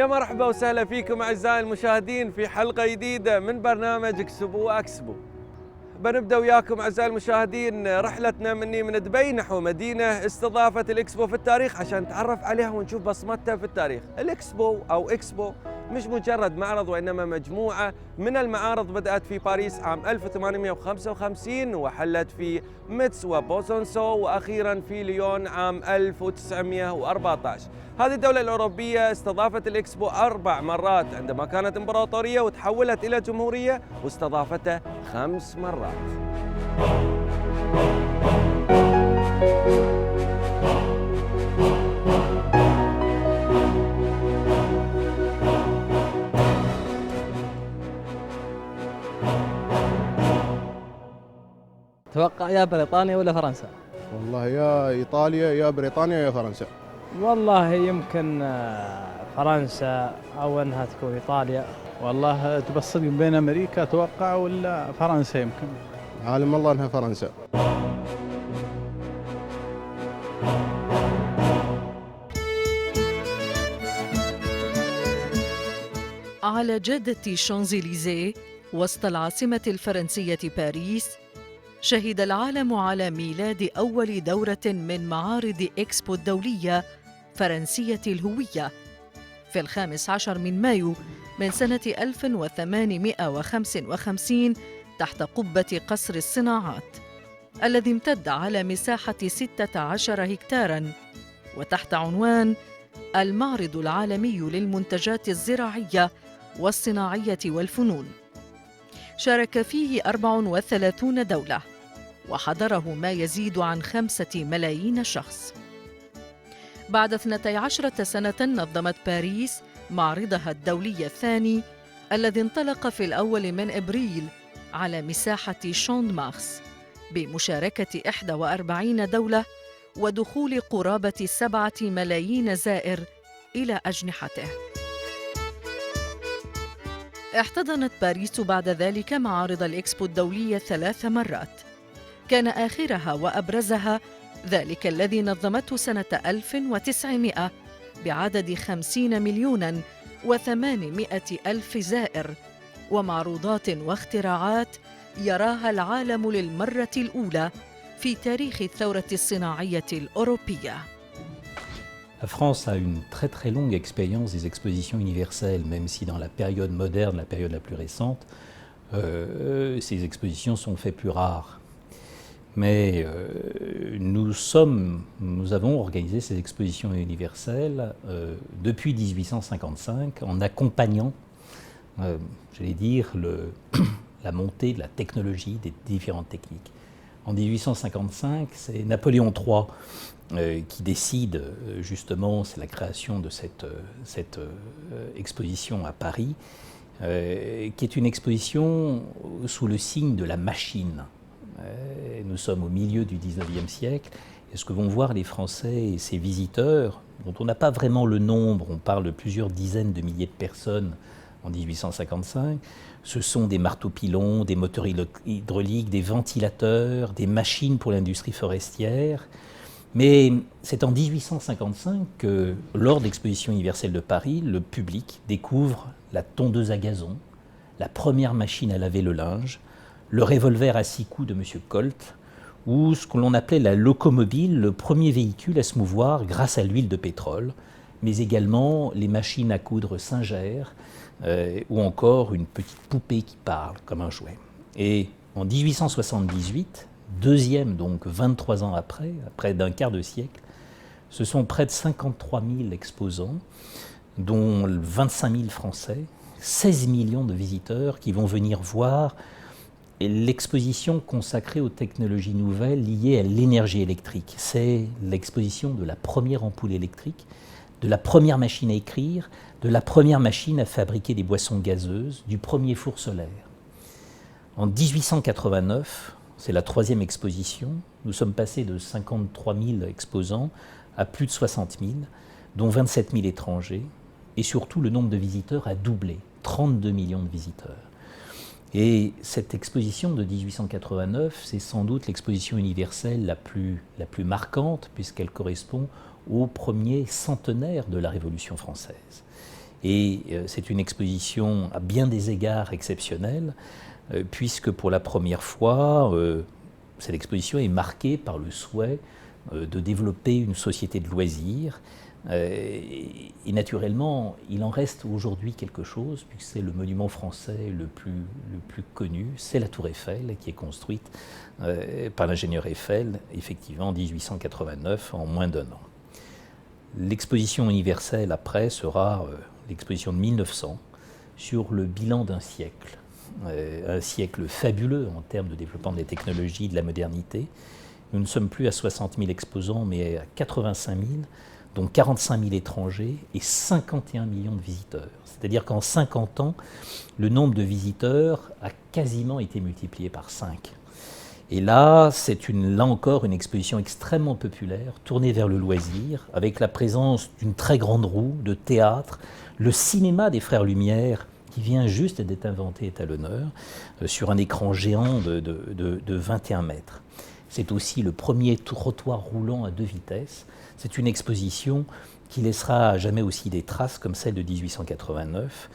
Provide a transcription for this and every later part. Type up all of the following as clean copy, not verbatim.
يا مرحبا وسهلا فيكم أعزائي المشاهدين في حلقة جديدة من برنامج اكسبو واكسبو. بنبدأ وياكم أعزائي المشاهدين رحلتنا من دبي نحو مدينة استضافت الإكسبو في التاريخ عشان نتعرف عليها ونشوف بصمتها في التاريخ. الإكسبو أو إكسبو مش مجرد معرض وإنما مجموعة من المعارض بدأت في باريس عام 1855 وحلت في ميتس وبوسونسو وأخيرا في ليون عام 1914. هذه الدولة الأوروبية استضافت الإكسبو 4 مرات عندما كانت إمبراطورية وتحولت إلى جمهورية واستضافتها 5 مرات. توقع يا بريطانيا ولا فرنسا؟ والله يا إيطاليا يا بريطانيا يا فرنسا. والله يمكن فرنسا أو أنها تكون إيطاليا. والله تبصق بين أمريكا أتوقع ولا فرنسا يمكن. عالم الله أنها فرنسا. على جادة شانزليزيه وسط العاصمة الفرنسية باريس شهد العالم على ميلاد أول دورة من معارض إكسبو الدولية فرنسية الهوية في 15 من مايو من سنة 1855 تحت قبة قصر الصناعات الذي امتد على مساحة 16 هكتاراً وتحت عنوان المعرض العالمي للمنتجات الزراعية والصناعية والفنون. شارك فيه 34 دولة وحضره ما يزيد عن 5 ملايين شخص. بعد 12 سنة نظمت باريس معرضها الدولي الثاني الذي انطلق في الأول من إبريل على مساحة شوند مارس بمشاركة 41 دولة ودخول قرابة 7 ملايين زائر إلى أجنحته. احتضنت باريس بعد ذلك معارض الإكسبو الدولية 3 مرات، كان آخرها وأبرزها ذلك الذي نظمته سنة 1900 بعدد 50,800,000 زائر ومعروضات واختراعات يراها العالم للمرة الأولى في تاريخ الثورة الصناعية الأوروبية. La France a une très longue expérience des expositions universelles, même si dans la période moderne, la période la plus récente, ces expositions sont fait plus rares. Mais nous avons organisé ces expositions universelles depuis 1855 en accompagnant, j'allais dire, la montée de la technologie des différentes techniques. En 1855, c'est Napoléon III qui décide justement, c'est la création de cette exposition à Paris, qui est une exposition sous le signe de la machine. Nous sommes au milieu du XIXe siècle et ce que vont voir les Français et ces visiteurs, dont on n'a pas vraiment le nombre, on parle de plusieurs dizaines de milliers de personnes en 1855, ce sont des marteaux-pilons, des moteurs hydrauliques, des ventilateurs, des machines pour l'industrie forestière. Mais c'est en 1855 que, lors de l'exposition universelle de Paris, le public découvre la tondeuse à gazon, la première machine à laver le linge, le revolver à 6 coups de M. Colt, ou ce que l'on appelait la locomobile, le premier véhicule à se mouvoir grâce à l'huile de pétrole, mais également les machines à coudre Singer, ou encore une petite poupée qui parle comme un jouet. Et en 1878, deuxième donc 23 ans après d'un quart de siècle, ce sont près de 53 000 exposants, dont 25 000 Français, 16 millions de visiteurs qui vont venir voir l'exposition consacrée aux technologies nouvelles liées à l'énergie électrique. C'est l'exposition de la première ampoule électrique, de la première machine à écrire, de la première machine à fabriquer des boissons gazeuses, du premier four solaire. En 1889, c'est la 3e exposition, nous sommes passés de 53 000 exposants à plus de 60 000, dont 27 000 étrangers, et surtout le nombre de visiteurs a doublé, 32 millions de visiteurs. Et cette exposition de 1889, c'est sans doute l'exposition universelle la plus marquante, puisqu'elle correspond au premier centenaire de la Révolution française. Et c'est une exposition à bien des égards exceptionnelle, puisque pour la première fois, cette exposition est marquée par le souhait de développer une société de loisirs. Et naturellement, il en reste aujourd'hui quelque chose, puisque c'est le monument français le plus connu, c'est la Tour Eiffel, qui est construite par l'ingénieur Eiffel, effectivement en 1889, en moins d'1 an. L'exposition universelle après sera l'exposition de 1900 sur le bilan d'un siècle fabuleux en termes de développement des technologies, de la modernité. Nous ne sommes plus à 60 000 exposants, mais à 85 000, dont 45 000 étrangers et 51 millions de visiteurs. C'est-à-dire qu'en 50 ans, le nombre de visiteurs a quasiment été multiplié par 5. Et là, c'est là encore une exposition extrêmement populaire, tournée vers le loisir, avec la présence d'une très grande roue, de théâtre, le cinéma des Frères Lumière, qui vient juste d'être inventé, est à l'honneur, sur un écran géant de 21 mètres. C'est aussi le premier trottoir roulant à 2 vitesses. C'est une exposition qui laissera jamais aussi des traces comme celle de 1889.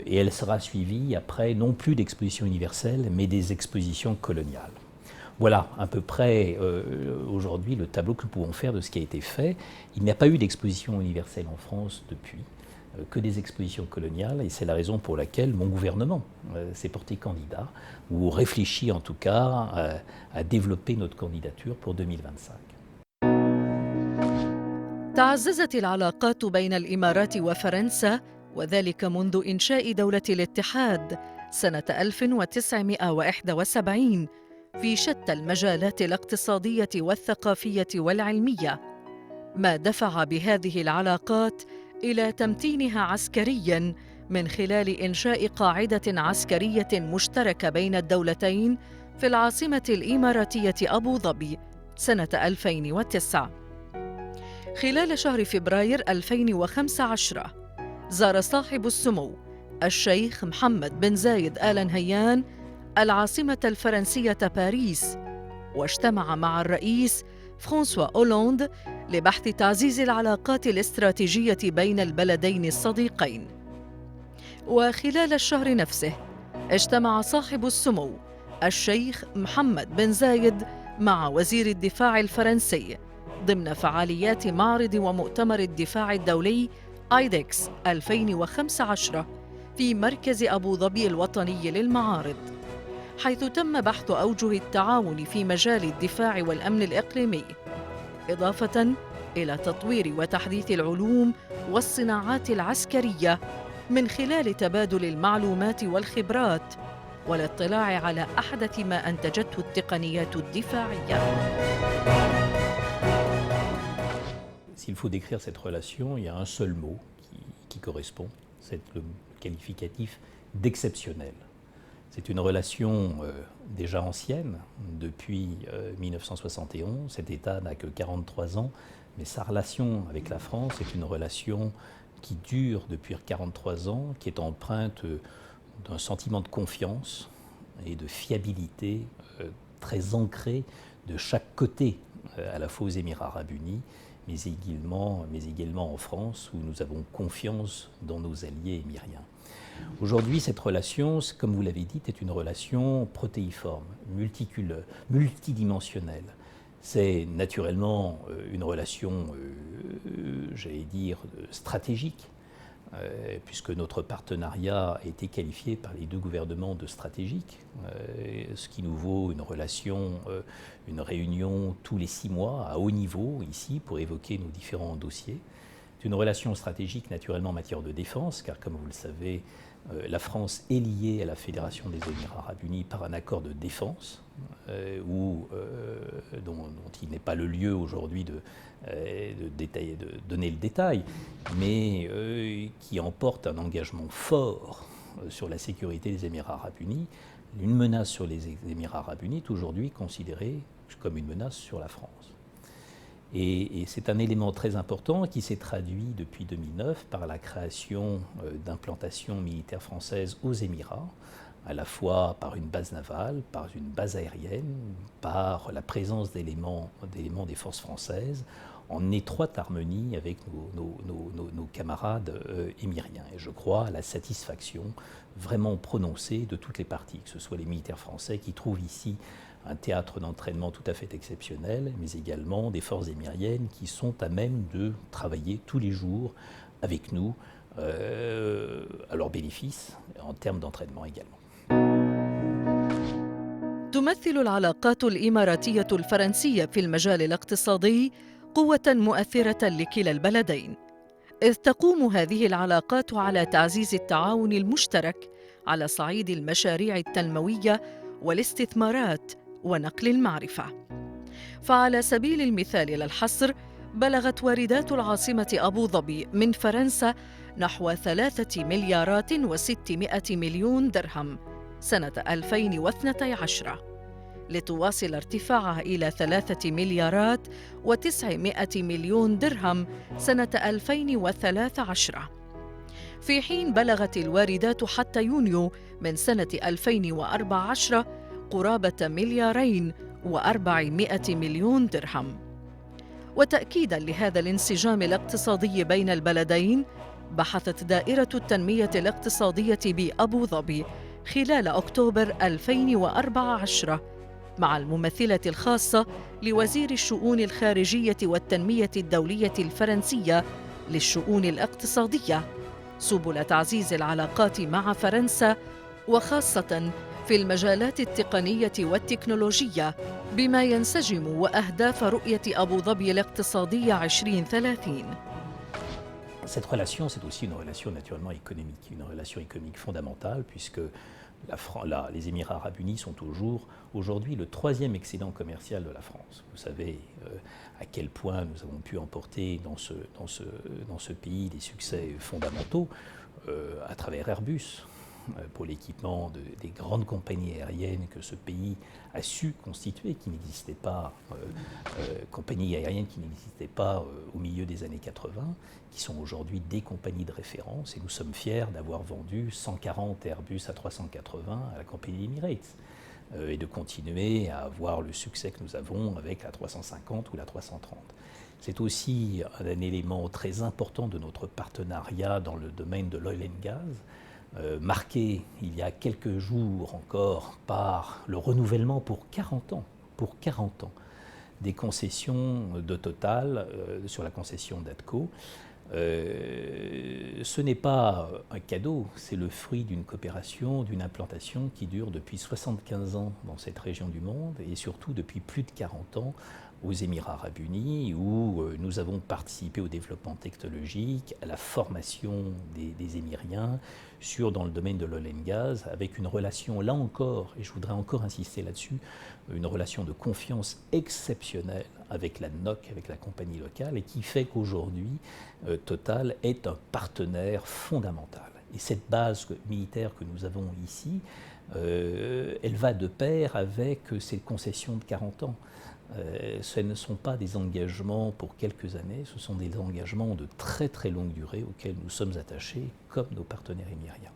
Et elle sera suivie après non plus d'expositions universelles, mais des expositions coloniales. Voilà à peu près aujourd'hui le tableau que nous pouvons faire de ce qui a été fait. Il n'y a pas eu d'exposition universelle en France depuis, que des expositions coloniales, et c'est la raison pour laquelle mon gouvernement s'est porté candidat, ou réfléchit en tout cas à développer notre candidature pour 2025. تعززت العلاقات بين الإمارات وفرنسا، وذلك منذ إنشاء دولة الاتحاد سنة 1971 في شتى المجالات الاقتصادية والثقافية والعلمية، ما دفع بهذه العلاقات إلى تمتينها عسكرياً من خلال إنشاء قاعدة عسكرية مشتركة بين الدولتين في العاصمة الإماراتية أبو ظبي سنة 2009. خلال شهر فبراير 2015 زار صاحب السمو الشيخ محمد بن زايد آل نهيان العاصمة الفرنسية باريس، واجتمع مع الرئيس فرانسوا أولاند لبحث تعزيز العلاقات الاستراتيجية بين البلدين الصديقين. وخلال الشهر نفسه اجتمع صاحب السمو الشيخ محمد بن زايد مع وزير الدفاع الفرنسي ضمن فعاليات معرض ومؤتمر الدفاع الدولي آيدكس 2015 في مركز أبو ظبي الوطني للمعارض، حيث تم بحث أوجه التعاون في مجال الدفاع والأمن الإقليمي، إضافة إلى تطوير وتحديث العلوم والصناعات العسكرية من خلال تبادل المعلومات والخبرات والاطلاع على أحدث ما أنتجته التقنيات الدفاعية. S'il faut décrire cette relation, il y a un seul mot qui correspond, c'est le qualificatif d'exceptionnel. C'est une relation déjà ancienne, depuis 1971. Cet État n'a que 43 ans, mais sa relation avec la France est une relation qui dure depuis 43 ans, qui est empreinte d'un sentiment de confiance et de fiabilité très ancré de chaque côté, à la fois aux Émirats arabes unis, mais également en France, où nous avons confiance dans nos alliés émiriens. Aujourd'hui, cette relation, comme vous l'avez dit, est une relation protéiforme, multidimensionnelle. C'est naturellement une relation, j'allais dire, stratégique, puisque notre partenariat a été qualifié par les deux gouvernements de stratégique, ce qui nous vaut une relation, une réunion tous les 6 mois à haut niveau ici pour évoquer nos différents dossiers. C'est une relation stratégique naturellement en matière de défense, car comme vous le savez, la France est liée à la Fédération des Émirats arabes unis par un accord de défense, dont il n'est pas le lieu aujourd'hui de donner le détail, mais qui emporte un engagement fort sur la sécurité des Émirats arabes unis. Une menace sur les Émirats arabes unis est aujourd'hui considérée comme une menace sur la France. Et c'est un élément très important qui s'est traduit depuis 2009 par la création d'implantations militaires françaises aux Émirats, à la fois par une base navale, par une base aérienne, par la présence d'éléments des forces françaises, en étroite harmonie avec nos camarades émiriens. Et je crois à la satisfaction vraiment prononcée de toutes les parties, que ce soit les militaires français qui trouvent ici un théâtre d'entraînement tout à fait exceptionnel, mais également des forces émiriennes qui sont à même de travailler tous les jours avec nous à leur bénéfice, en termes d'entraînement également. تمثل العلاقات الإماراتية الفرنسية في المجال الاقتصادي قوة مؤثرة لكلا البلدين، إذ تقوم هذه العلاقات على تعزيز التعاون المشترك على صعيد المشاريع التنموية والاستثمارات ونقل المعرفة. فعلى سبيل المثال لا الحصر، بلغت واردات العاصمة أبو ظبي من فرنسا نحو 3 مليارات و600 مليون درهم سنة 2012، لتواصل ارتفاعها إلى 3 مليارات و900 مليون درهم سنة 2013، في حين بلغت الواردات حتى يونيو من سنة 2014 قرابة 2.4 مليار درهم. وتأكيداً لهذا الانسجام الاقتصادي بين البلدين، بحثت دائرة التنمية الاقتصادية بأبو ظبي خلال أكتوبر 2014 مع الممثلة الخاصة لوزير الشؤون الخارجية والتنمية الدولية الفرنسية للشؤون الاقتصادية سبل تعزيز العلاقات مع فرنسا، وخاصة في المجالات التقنية والتكنولوجية، بما ينسجم وأهداف رؤية أبو ظبي الاقتصادية 2030. Cette relation, c'est aussi une relation naturellement économique, une relation économique fondamentale, puisque les Émirats arabes unis sont aujourd'hui le 3e excédent commercial de la France. Vous savez à quel point nous avons pu emporter dans ce pays des succès fondamentaux à travers Airbus, pour l'équipement des grandes compagnies aériennes que ce pays a su constituer, qui n'existaient pas, compagnies aériennes qui n'existaient pas au milieu des années 80, qui sont aujourd'hui des compagnies de référence, et nous sommes fiers d'avoir vendu 140 Airbus A380 à la compagnie Emirates, et de continuer à avoir le succès que nous avons avec la 350 ou la 330. C'est aussi un élément très important de notre partenariat dans le domaine de l'oil and gas, marqué il y a quelques jours encore par le renouvellement pour 40 ans, des concessions de Total sur la concession d'ADCO. Ce n'est pas un cadeau, c'est le fruit d'une coopération, d'une implantation qui dure depuis 75 ans dans cette région du monde et surtout depuis plus de 40 ans aux Émirats arabes unis, où nous avons participé au développement technologique, à la formation des Émiriens dans le domaine de l'oil and gas, avec une relation, là encore, et je voudrais encore insister là-dessus, une relation de confiance exceptionnelle avec la NOC, avec la compagnie locale, et qui fait qu'aujourd'hui, Total est un partenaire fondamental. Et cette base militaire que nous avons ici, elle va de pair avec ces concessions de 40 ans. Ce ne sont pas des engagements pour quelques années, ce sont des engagements de très très longue durée auxquels nous sommes attachés comme nos partenaires émiriens.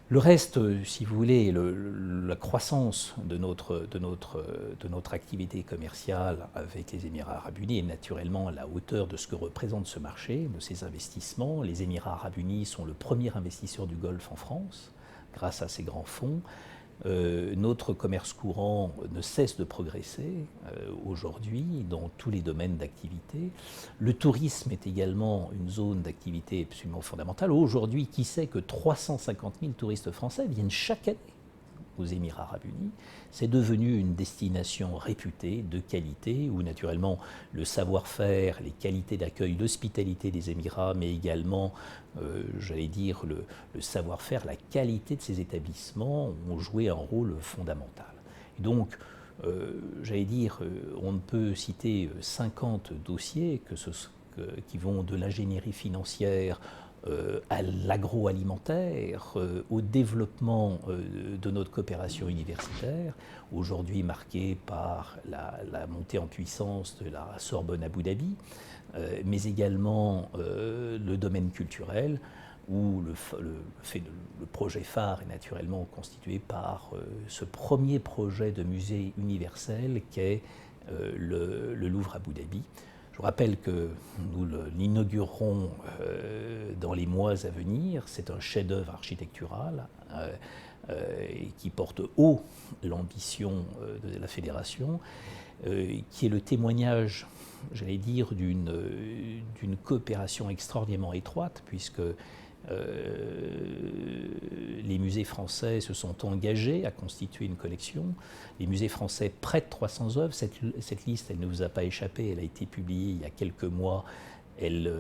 Le reste, si vous voulez, la croissance de notre activité commerciale avec les Émirats arabes unis est naturellement à la hauteur de ce que représente ce marché, de ces investissements. Les Émirats arabes unis sont le premier investisseur du Golfe en France, grâce à ces grands fonds. Notre commerce courant ne cesse de progresser aujourd'hui dans tous les domaines d'activité. Le tourisme est également une zone d'activité absolument fondamentale. Aujourd'hui, qui sait que 350 000 touristes français viennent chaque année aux Émirats arabes unis. C'est devenu une destination réputée, de qualité, où naturellement le savoir-faire, les qualités d'accueil, l'hospitalité des Émirats, mais également, j'allais dire, le savoir-faire, la qualité de ces établissements ont joué un rôle fondamental. Et donc, j'allais dire, on ne peut citer 50 dossiers qui vont de l'ingénierie financière à l'agroalimentaire, au développement de notre coopération universitaire, aujourd'hui marquée par la montée en puissance de la Sorbonne Abu Dhabi, mais également le domaine culturel. où le projet phare est naturellement constitué par ce premier projet de musée universel qu'est le Louvre Abu Dhabi. Je vous rappelle que nous l'inaugurerons dans les mois à venir. C'est un chef-d'œuvre architectural qui porte haut l'ambition de la fédération, qui est le témoignage, j'allais dire, d'une coopération extraordinairement étroite, puisque les musées français se sont engagés à constituer une collection. Les musées français prêtent 300 œuvres. Cette liste, elle ne vous a pas échappé, elle a été publiée il y a quelques mois. Elle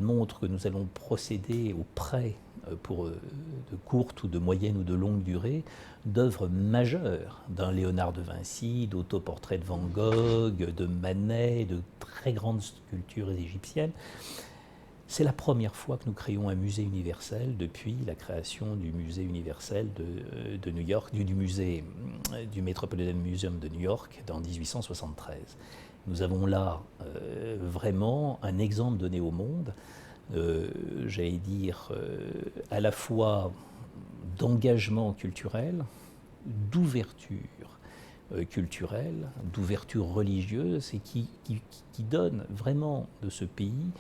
montre que nous allons procéder au prêt pour de courte ou de moyenne ou de longue durée d'œuvres majeures, d'un Léonard de Vinci, d'autoportraits de Van Gogh, de Manet, de très grandes sculptures égyptiennes. C'est la première fois que nous créons un musée universel depuis la création du musée universel de New York, du Metropolitan Museum de New York en 1873. Nous avons là vraiment un exemple donné au monde, j'allais dire, à la fois d'engagement culturel, d'ouverture culturelle, d'ouverture religieuse, et qui donne vraiment de ce pays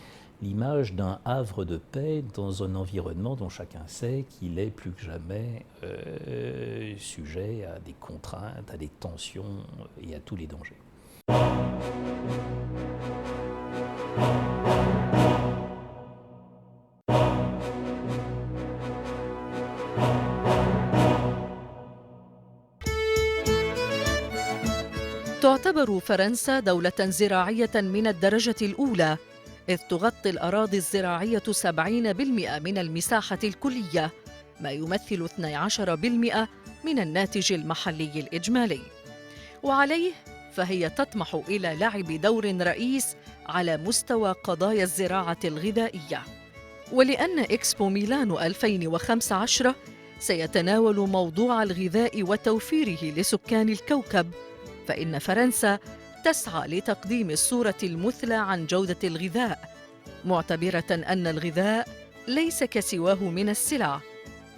l'image d'un havre de paix dans un environnement dont chacun sait qu'il est plus que jamais sujet à des contraintes, à des tensions et à tous les dangers. تعتبر فرنسا دولة زراعية من الدرجة الأولى، إذ تغطي الأراضي الزراعية 70% من المساحة الكلية، ما يمثل 12% من الناتج المحلي الإجمالي. وعليه فهي تطمح إلى لعب دور رئيس على مستوى قضايا الزراعة الغذائية. ولأن إكسبو ميلانو 2015 سيتناول موضوع الغذاء وتوفيره لسكان الكوكب، فإن فرنسا تسعى لتقديم الصورة المثلى عن جودة الغذاء، معتبرة أن الغذاء ليس كسواه من السلع،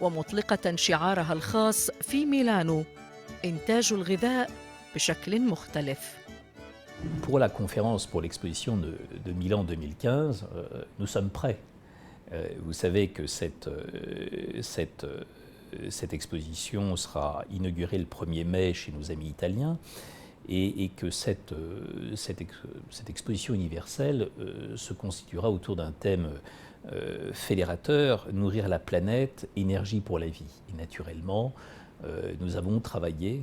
ومطلقة شعارها الخاص في ميلانو: إنتاج الغذاء بشكل مختلف. Pour la conférence, pour l'exposition de Milan 2015, nous sommes prêts. Vous savez que cette exposition sera inaugurée le 1er mai chez nos amis italiens, et que cette exposition universelle se constituera autour d'un thème fédérateur: nourrir la planète, énergie pour la vie. Et naturellement, nous avons travaillé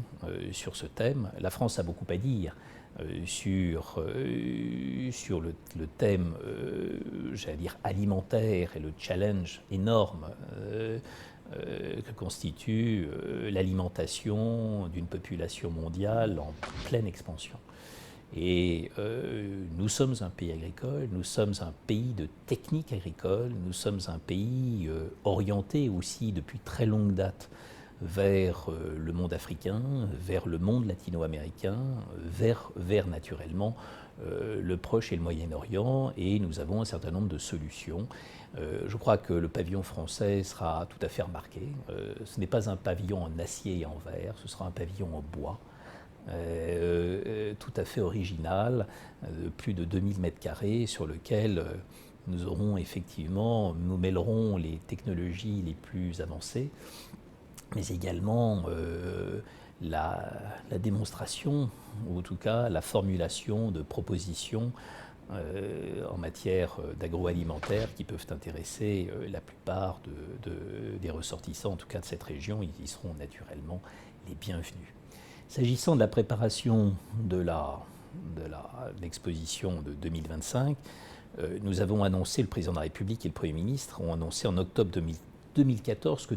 sur ce thème. La France a beaucoup à dire sur le thème, j'allais dire, alimentaire, et le challenge énorme que constitue l'alimentation d'une population mondiale en pleine expansion. Et nous sommes un pays agricole, nous sommes un pays de technique agricole, nous sommes un pays orienté aussi depuis très longue date vers le monde africain, vers le monde latino-américain, vers naturellement le Proche et le Moyen-Orient, et nous avons un certain nombre de solutions. Je crois que le pavillon français sera tout à fait remarqué. Ce n'est pas un pavillon en acier et en verre, ce sera un pavillon en bois, tout à fait original, plus de 2000 m², sur lequel nous aurons effectivement, nous mêlerons les technologies les plus avancées, mais également la démonstration, ou en tout cas la formulation de propositions en matière d'agroalimentaire qui peuvent intéresser la plupart des ressortissants, en tout cas de cette région. Ils y seront naturellement les bienvenus. S'agissant de la préparation de l'exposition de 2025, nous avons annoncé, le président de la République et le Premier ministre ont annoncé en octobre 2014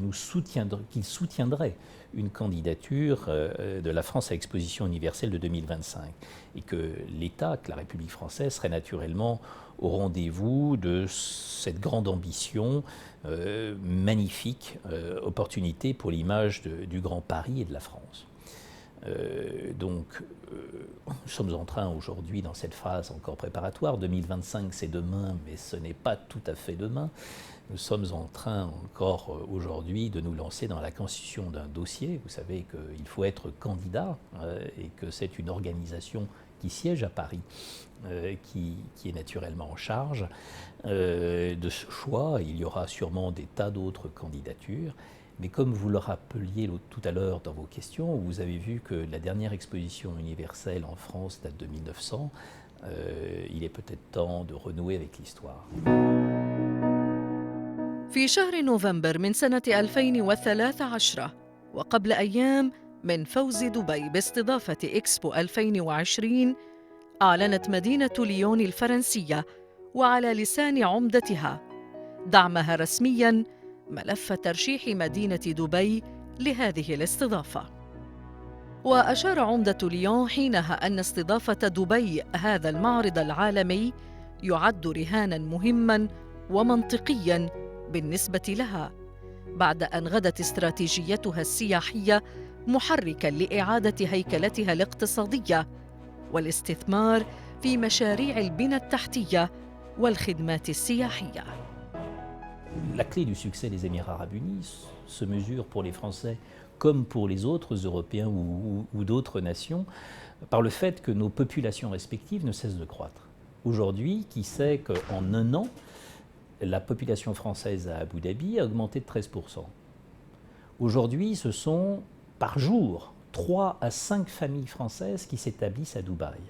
qu'ils soutiendraient une candidature de la France à l'exposition universelle de 2025, et que l'État, que la République française, serait naturellement au rendez-vous de cette grande ambition, magnifique opportunité pour l'image du Grand Paris et de la France. Nous sommes en train aujourd'hui dans cette phase encore préparatoire. 2025, c'est demain, mais ce n'est pas tout à fait demain. Nous sommes en train encore aujourd'hui de nous lancer dans la constitution d'un dossier. Vous savez qu'il faut être candidat et que c'est une organisation qui siège à Paris, qui est naturellement en charge de ce choix. Il y aura sûrement des tas d'autres candidatures. Mais comme vous le rappeliez tout à l'heure dans vos questions, vous avez vu que la dernière exposition universelle en France date de 1900. Il est peut-être temps de renouer avec l'histoire. في شهر نوفمبر من سنة 2013 وقبل أيام من فوز دبي باستضافة إكسبو 2020 أعلنت مدينة ليون الفرنسية وعلى لسان عمدتها دعمها رسمياً ملف ترشيح مدينة دبي لهذه الاستضافة. وأشار عمدة ليون حينها أن استضافة دبي هذا المعرض العالمي يعد رهاناً مهماً ومنطقياً بالنسبة لها بعد أن غدت استراتيجيتها السياحية محركاً لإعادة هيكلتها الاقتصادية والاستثمار في مشاريع البنى التحتية والخدمات السياحية. La clé du succès des Émirats arabes unis se mesure pour les Français comme pour les autres Européens ou d'autres nations par le fait que nos populations respectives ne cessent de croître. Aujourd'hui, qui sait qu'en un an, la population française à Abu Dhabi a augmenté de 13%. Aujourd'hui, ce sont par jour 3 à 5 familles françaises qui s'établissent à Dubaï.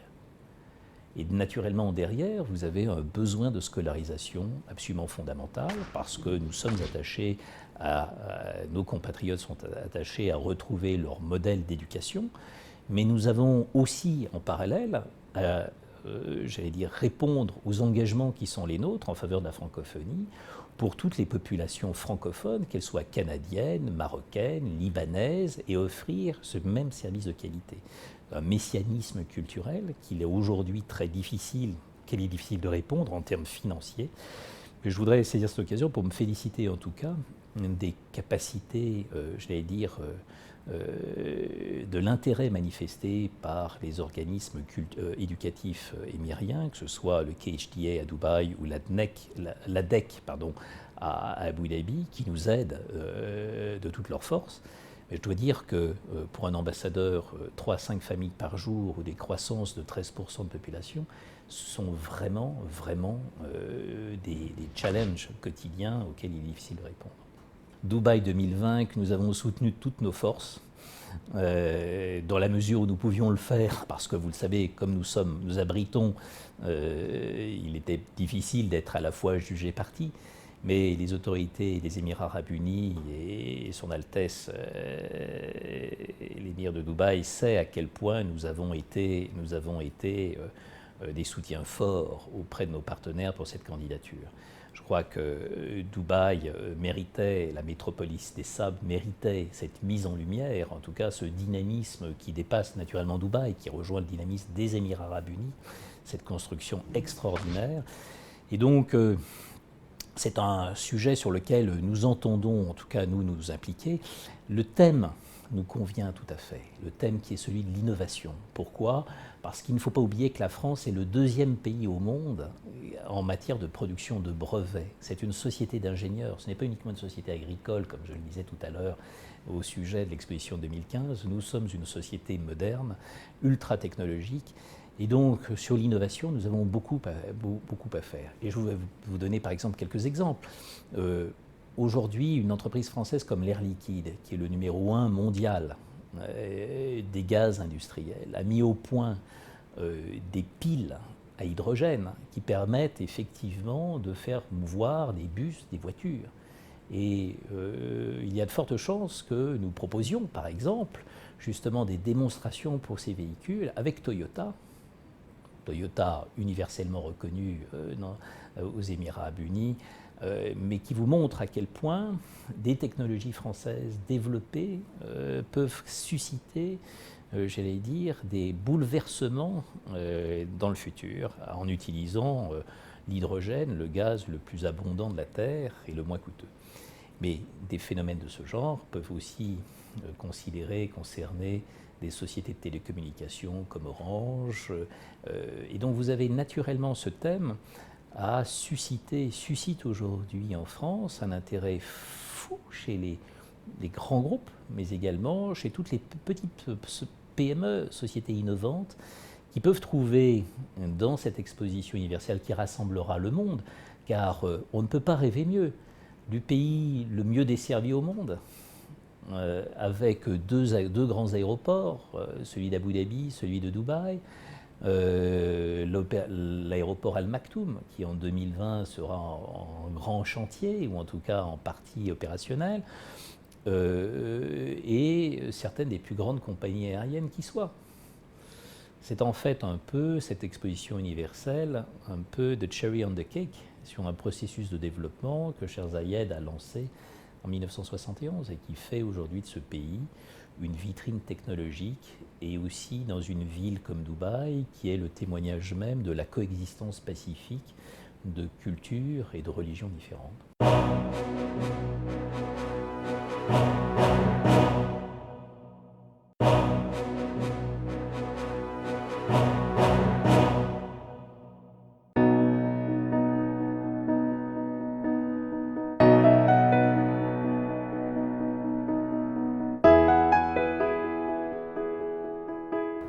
Et naturellement, derrière, vous avez un besoin de scolarisation absolument fondamental parce que nous sommes attachés nos compatriotes sont attachés à retrouver leur modèle d'éducation, mais nous avons aussi en parallèle répondre aux engagements qui sont les nôtres en faveur de la francophonie pour toutes les populations francophones, qu'elles soient canadiennes, marocaines, libanaises, et offrir ce même service de qualité. Un messianisme culturel qu'il est aujourd'hui très difficile, qu'il est difficile de répondre en termes financiers. Mais je voudrais saisir cette occasion pour me féliciter en tout cas des capacités, de l'intérêt manifesté par les organismes éducatifs émiriens, que ce soit le KHDA à Dubaï ou l'ADEC à Abu Dhabi, qui nous aident de toutes leurs forces. Mais je dois dire que pour un ambassadeur, 3 à 5 familles par jour ou des croissances de 13% de population, ce sont vraiment des challenges quotidiens auxquels il est difficile de répondre. Dubaï 2020, que nous avons soutenu de toutes nos forces, dans la mesure où nous pouvions le faire, parce que vous le savez, comme nous abritons, il était difficile d'être à la fois jugé parti, mais les autorités des Émirats arabes unis et son Altesse l'émir de Dubaï sait à quel point nous avons été des soutiens forts auprès de nos partenaires pour cette candidature. Je crois que Dubaï méritait, la métropolis des sables méritait cette mise en lumière, en tout cas ce dynamisme qui dépasse naturellement Dubaï, qui rejoint le dynamisme des Émirats arabes unis, cette construction extraordinaire. Et donc, c'est un sujet sur lequel nous entendons, en tout cas nous impliquer. Le thème nous convient tout à fait, le thème qui est celui de l'innovation. Pourquoi ? Parce qu'il ne faut pas oublier que la France est le 2e pays au monde en matière de production de brevets. C'est une société d'ingénieurs, ce n'est pas uniquement une société agricole, comme je le disais tout à l'heure au sujet de l'exposition 2015. Nous sommes une société moderne, ultra technologique. Et donc, sur l'innovation, nous avons beaucoup à faire. Et je vais vous donner par exemple quelques exemples. Aujourd'hui, une entreprise française comme l'Air Liquide, qui est le numéro 1 mondial des gaz industriels, a mis au point des piles à hydrogène qui permettent effectivement de faire mouvoir des bus, des voitures. Et il y a de fortes chances que nous proposions, par exemple, justement des démonstrations pour ces véhicules avec Toyota. Toyota universellement reconnu aux Émirats arabes unis, mais qui vous montre à quel point des technologies françaises développées peuvent susciter, des bouleversements dans le futur en utilisant l'hydrogène, le gaz le plus abondant de la Terre et le moins coûteux. Mais des phénomènes de ce genre peuvent aussi concerner des sociétés de télécommunications comme Orange. Et donc vous avez naturellement ce thème suscite aujourd'hui en France un intérêt fou chez les grands groupes, mais également chez toutes les petites PME, sociétés innovantes, qui peuvent trouver dans cette exposition universelle qui rassemblera le monde, car on ne peut pas rêver mieux, du pays le mieux desservi au monde, avec deux grands aéroports, celui d'Abu Dhabi, celui de Dubaï, l'aéroport Al Maktoum, qui en 2020 sera en grand chantier, ou en tout cas en partie opérationnel, et certaines des plus grandes compagnies aériennes qui soient. C'est en fait un peu, cette exposition universelle, un peu de cherry on the cake sur un processus de développement que Sherzayed a lancé en 1971 et qui fait aujourd'hui de ce pays une vitrine technologique et aussi dans une ville comme Dubaï qui est le témoignage même de la coexistence pacifique de cultures et de religions différentes.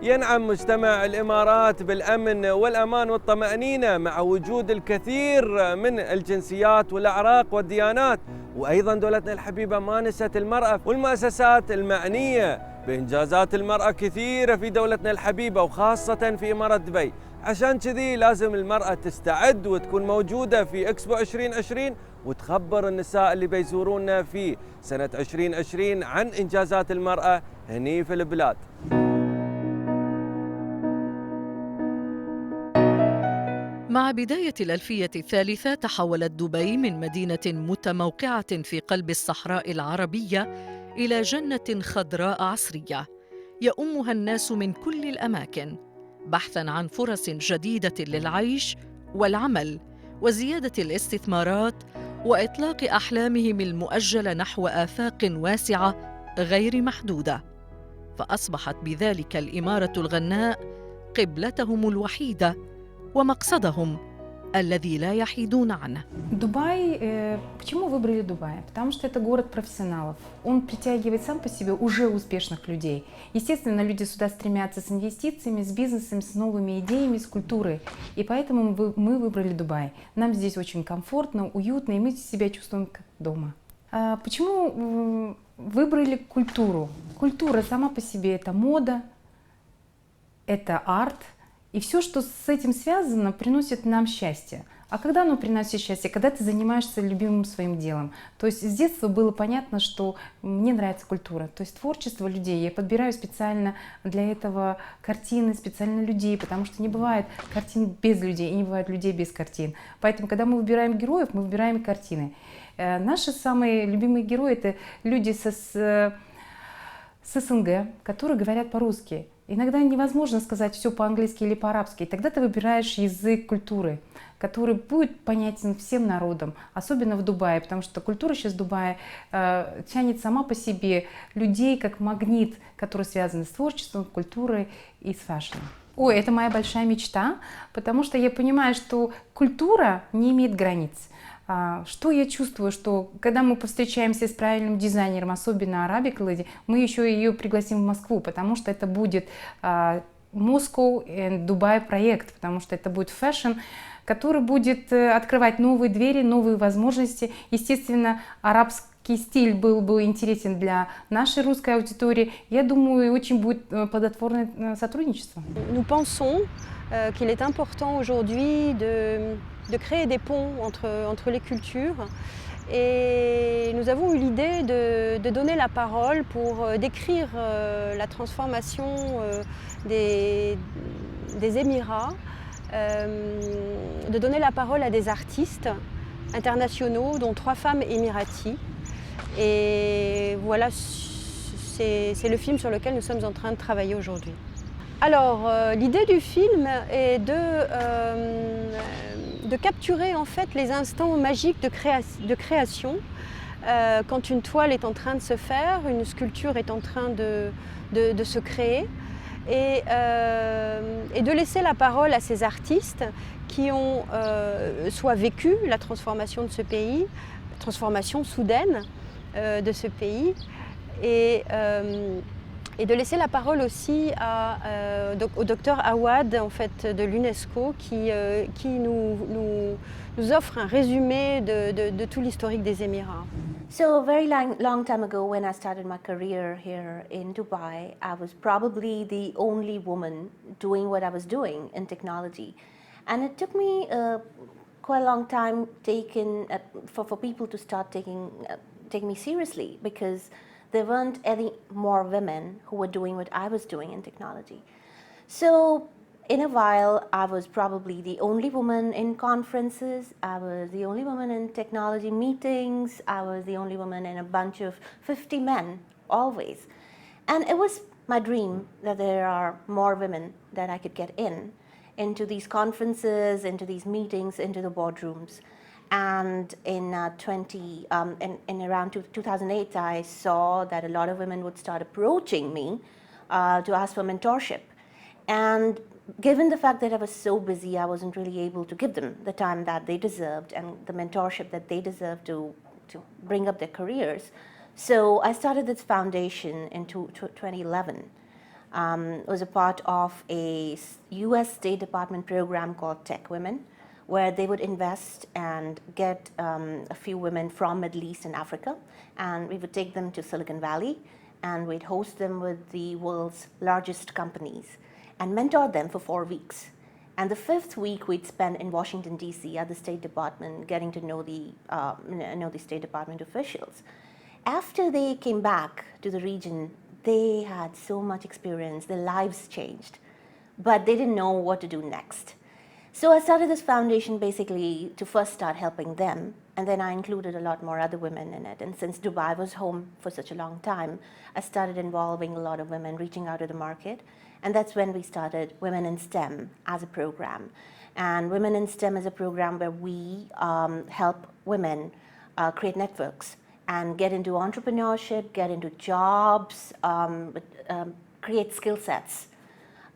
ينعم مجتمع الإمارات بالأمن والأمان والطمأنينة مع وجود الكثير من الجنسيات والأعراق والديانات، وأيضا دولتنا الحبيبة ما نست المرأة والمؤسسات المعنية بإنجازات المرأة كثيرة في دولتنا الحبيبة وخاصة في إمارة دبي. عشان كذي لازم المرأة تستعد وتكون موجودة في إكسبو 2020 وتخبر النساء اللي بيزورونا في سنة 2020 عن إنجازات المرأة هني في البلاد. مع بداية الألفية الثالثة تحولت دبي من مدينة متموقعة في قلب الصحراء العربية إلى جنة خضراء عصرية يؤمها الناس من كل الأماكن بحثاً عن فرص جديدة للعيش والعمل وزيادة الاستثمارات وإطلاق أحلامهم المؤجلة نحو آفاق واسعة غير محدودة. فأصبحت بذلك الإمارة الغناء قبلتهم الوحيدة ومقصدهم الذي لا يحيدون عنه. Дубай, почему выбрали Дубай? Потому что это город профессионалов. Он притягивает сам по себе уже успешных людей. Естественно, люди сюда стремятся с инвестициями, с бизнесом, с новыми идеями, с культурой. И поэтому мы выбрали Дубай. Нам здесь очень комфортно, уютно, и мы себя чувствуем как дома. Почему выбрали культуру? Культура сама по себе это мода, это арт. И все, что с этим связано, приносит нам счастье. А когда оно приносит счастье? Когда ты занимаешься любимым своим делом. То есть с детства было понятно, что мне нравится культура. То есть творчество людей. Я подбираю специально для этого картины, специально людей, потому что не бывает картин без людей и не бывает людей без картин. Поэтому, когда мы выбираем героев, мы выбираем и картины. Наши самые любимые герои – это люди с СНГ, которые говорят по-русски. Иногда невозможно сказать все по-английски или по-арабски, и тогда ты выбираешь язык культуры, который будет понятен всем народам, особенно в Дубае, потому что культура сейчас в Дубае тянет сама по себе людей как магнит, который связан с творчеством, культурой и с фэшном. Ой, это моя большая мечта, потому что я понимаю, что культура не имеет границ. Что я чувствую, что когда мы повстречаемся с правильным дизайнером, особенно Arabic Lady, мы еще ее пригласим в Москву, потому что это будет Moscow and Dubai проект, потому что это будет фэшн, который будет открывать новые двери, новые возможности. Естественно, арабский стиль был бы интересен для нашей русской аудитории. Я думаю, очень будет плодотворное сотрудничество. Nous pensons qu'il est important aujourd'hui de créer des ponts entre les cultures. Et nous avons eu l'idée de donner la parole pour décrire la transformation des Émirats, de donner la parole à des artistes internationaux, dont 3 femmes émiraties. Et voilà, c'est le film sur lequel nous sommes en train de travailler aujourd'hui. Alors, l'idée du film est de capturer en fait les instants magiques de création quand une toile est en train de se faire, une sculpture est en train de se créer, et de laisser la parole à ces artistes qui ont soit vécu la transformation de ce pays, transformation soudaine de ce pays, et de laisser la parole aussi au docteur Awad en fait, de l'UNESCO qui nous offre un résumé de tout l'historique des Émirats. So a very long time ago, when I started my career here in Dubai, I was probably the only woman doing what I was doing in technology. And it took me quite a long time for people to start taking me seriously, because there weren't any more women who were doing what I was doing in technology. So in a while, I was probably the only woman in conferences, I was the only woman in technology meetings, I was the only woman in a bunch of 50 men, always. And it was my dream that there are more women that I could get into these conferences, into these meetings, into the boardrooms. And in around 2008, I saw that a lot of women would start approaching me to ask for mentorship. And given the fact that I was so busy, I wasn't really able to give them the time that they deserved and the mentorship that they deserved to bring up their careers. So I started this foundation in 2011. It was a part of a US State Department program called Tech Women, where they would invest and get a few women from Middle East and Africa, and we would take them to Silicon Valley, and we'd host them with the world's largest companies and mentor them for 4 weeks. And the 5th week we'd spend in Washington, D.C. at the State Department, getting to know the State Department officials. After they came back to the region, they had so much experience, their lives changed, but they didn't know what to do next. So I started this foundation basically to first start helping them, and then I included a lot more other women in it. And since Dubai was home for such a long time, I started involving a lot of women, reaching out to the market, and that's when we started Women in STEM as a program. And Women in STEM is a program where we help women create networks and get into entrepreneurship, get into jobs, create skill sets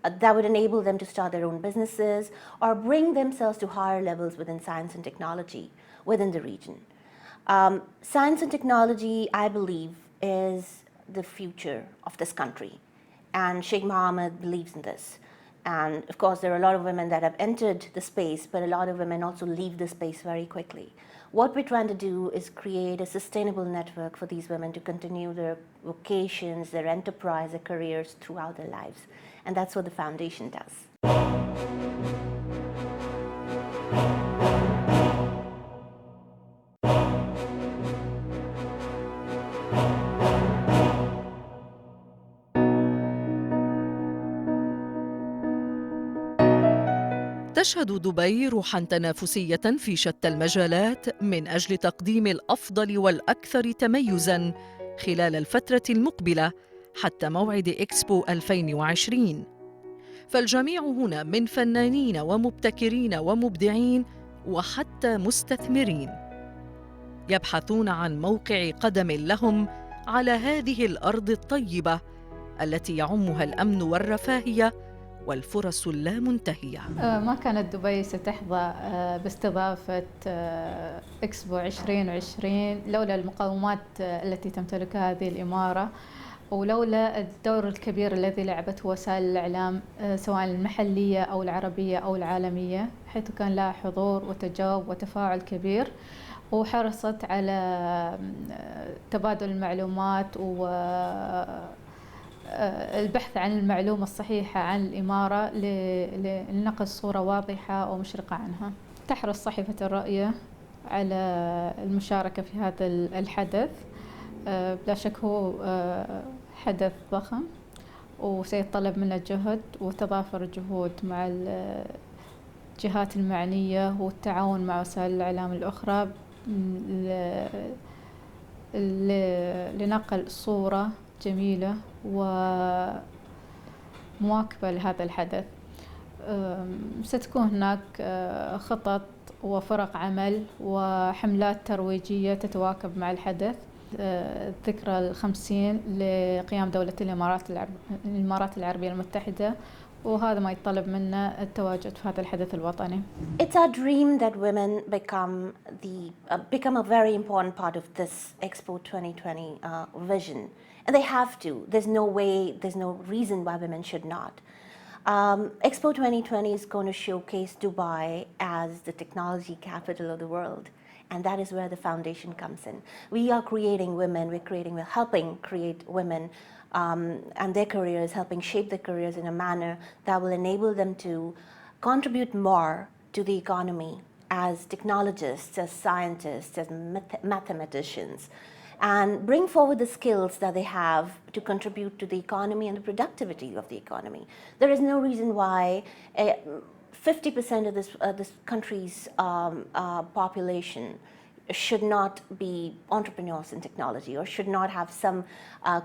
that would enable them to start their own businesses or bring themselves to higher levels within science and technology within the region. Science and technology, I believe, is the future of this country. And Sheikh Mohammed believes in this. And of course, there are a lot of women that have entered the space, but a lot of women also leave the space very quickly. What we're trying to do is create a sustainable network for these women to continue their vocations, their enterprise, their careers throughout their lives. And that's what the foundation does. تشهد دبي روحاً تنافسية في شتى المجالات من أجل تقديم الأفضل والأكثر تميزاً خلال الفترة المقبلة حتى موعد إكسبو 2020. فالجميع هنا من فنانين ومبتكرين ومبدعين وحتى مستثمرين يبحثون عن موقع قدم لهم على هذه الأرض الطيبة التي يعمها الأمن والرفاهية والفرص اللامنتهية. ما كانت دبي ستحظى باستضافة إكسبو 2020 لولا المقومات التي تمتلكها هذه الإمارة، ولولا الدور الكبير الذي لعبته وسائل الإعلام سواء المحلية أو العربية أو العالمية، حيث كان لها حضور وتجاوب وتفاعل كبير، وحرصت على تبادل المعلومات البحث عن المعلومة الصحيحة عن الإمارة لنقل صورة واضحة ومشرقة عنها. تحرص صحيفة الرؤية على المشاركة في هذا الحدث، بلا شك هو حدث ضخم وسيتطلب منا جهد وتضافر الجهود مع الجهات المعنية والتعاون مع وسائل الإعلام الأخرى لنقل صورة جميلة ومواكبة لهذا الحدث. ستكون هناك خطط وفرق عمل وحملات ترويجية تتواكب مع الحدث. الذكرى 50 لقيام دولة الإمارات العربية المتحدة، وهذا ما يتطلب منا التواجد في هذا الحدث الوطني. It's our dream that women become a very important part of this Expo 2020 vision, and they have to. There's no reason why women should not. Expo 2020 is going to showcase Dubai as the technology capital of the world, and that is where the foundation comes in. We are creating women, we're helping create women and their careers, helping shape their careers in a manner that will enable them to contribute more to the economy as technologists, as scientists, as mathematicians, and bring forward the skills that they have to contribute to the economy and the productivity of the economy. There is no reason why 50% of this country's population should not be entrepreneurs in technology or should not have some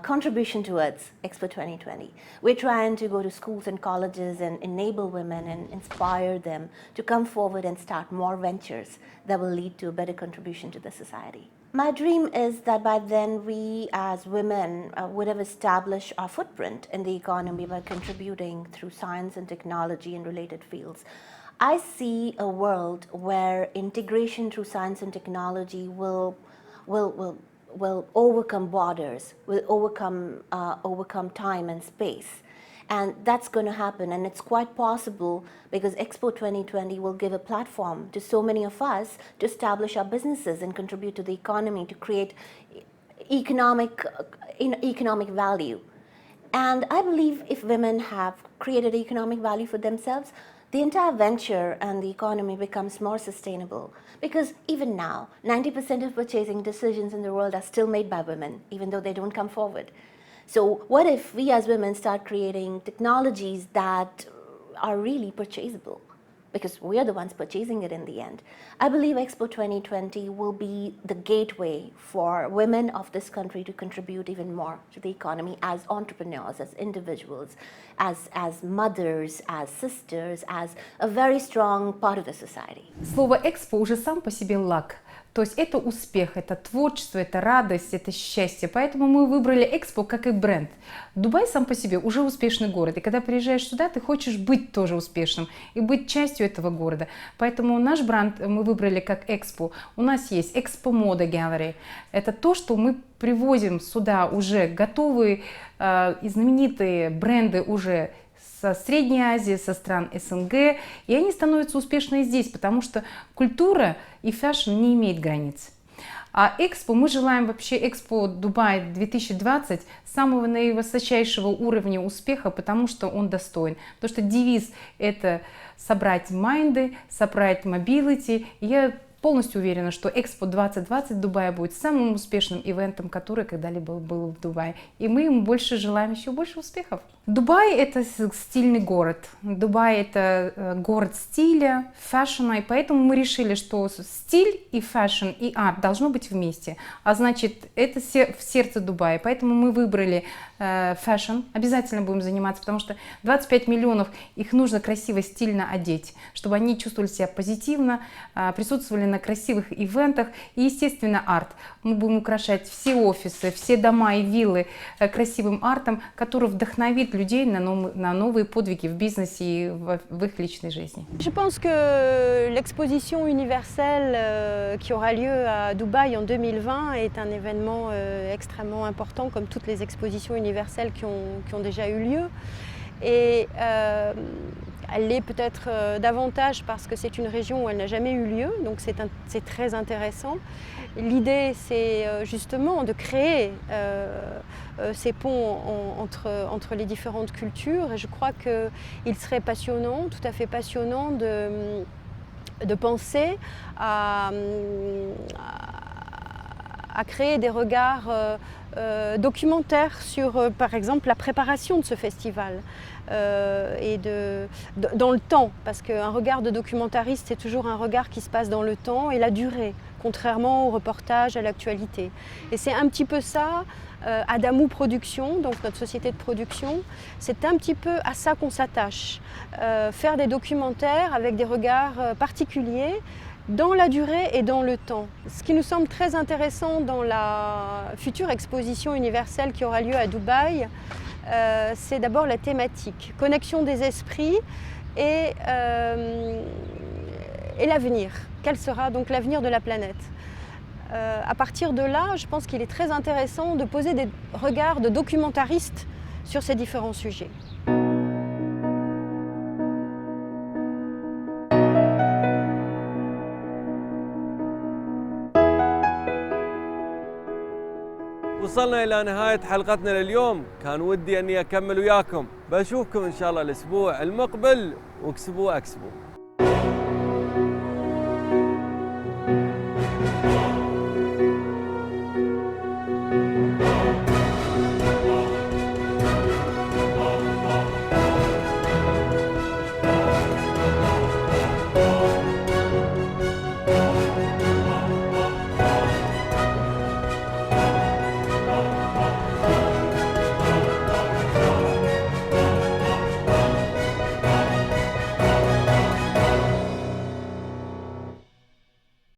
contribution towards Expo 2020. We're trying to go to schools and colleges and enable women and inspire them to come forward and start more ventures that will lead to a better contribution to the society. My dream is that by then we as women would have established our footprint in the economy by contributing through science and technology and related fields. I see a world where integration through science and technology will overcome borders, will overcome time and space. And that's going to happen, and it's quite possible because Expo 2020 will give a platform to so many of us to establish our businesses and contribute to the economy, to create economic value. And I believe if women have created economic value for themselves, the entire venture and the economy becomes more sustainable. Because even now, 90% of purchasing decisions in the world are still made by women, even though they don't come forward. So what if we as women start creating technologies that are really purchasable? Because we are the ones purchasing it in the end. I believe Expo 2020 will be the gateway for women of this country to contribute even more to the economy as entrepreneurs, as individuals, as mothers, as sisters, as a very strong part of the society. Слово «экспо» уже сам по себе лак. То есть это успех, это творчество, это радость, это счастье. Поэтому мы выбрали Экспо как и бренд. Дубай сам по себе уже успешный город. И когда приезжаешь сюда, ты хочешь быть тоже успешным и быть частью этого города. Поэтому наш бренд мы выбрали как Экспо. У нас есть Экспо Мода Gallery. Это то, что мы привозим сюда уже готовые и знаменитые бренды уже со Средней Азии, со стран СНГ, и они становятся успешны здесь, потому что культура и фэшн не имеют границ. А Экспо, мы желаем вообще Экспо Дубай 2020 самого наивысочайшего уровня успеха, потому что он достоин. Потому что девиз это собрать майнды, собрать мобилити. Я полностью уверена, что Экспо 2020 Дубая будет самым успешным ивентом, который когда-либо был в Дубае. И мы им больше желаем еще больше успехов. Дубай – это стильный город. Дубай – это город стиля, фэшна, и поэтому мы решили, что стиль и фэшн, и арт должно быть вместе. А значит, это в сердце Дубая. Поэтому мы выбрали фэшн, обязательно будем заниматься, потому что 25 миллионов, их нужно красиво, стильно одеть, чтобы они чувствовали себя позитивно, присутствовали на красивых ивентах. И, естественно, арт. Мы будем украшать все офисы, все дома и виллы красивым артом, который вдохновит людей на новые подвиги в бизнесе и в их личной жизни. Je pense que l'exposition universelle qui aura lieu à Dubaï en 2020 est un événement extrêmement important, comme toutes les expositions universelles qui ont déjà eu lieu. Et elle l'est peut-être davantage parce que c'est une région où elle n'a jamais eu lieu, donc c'est très intéressant. L'idée, c'est justement de créer ces ponts entre les différentes cultures, et je crois qu'il serait passionnant, tout à fait passionnant de penser à créer des regards documentaires sur, par exemple, la préparation de ce festival et dans le temps, parce qu'un regard de documentariste, c'est toujours un regard qui se passe dans le temps et la durée, contrairement au reportage, à l'actualité. Et c'est un petit peu ça, Adamou Production, donc notre société de production, c'est un petit peu à ça qu'on s'attache. Faire des documentaires avec des regards particuliers dans la durée et dans le temps. Ce qui nous semble très intéressant dans la future exposition universelle qui aura lieu à Dubaï, c'est d'abord la thématique, connexion des esprits et l'avenir. Quel sera donc l'avenir de la planète? À partir de là, je pense qu'il est très intéressant de poser des regards de documentaristes sur ces différents sujets. وصلنا إلى نهاية حلقتنا لليوم. كان ودي أني أكمل وياكم، بشوفكم إن شاء الله الأسبوع المقبل واكسبوا أكسبوا.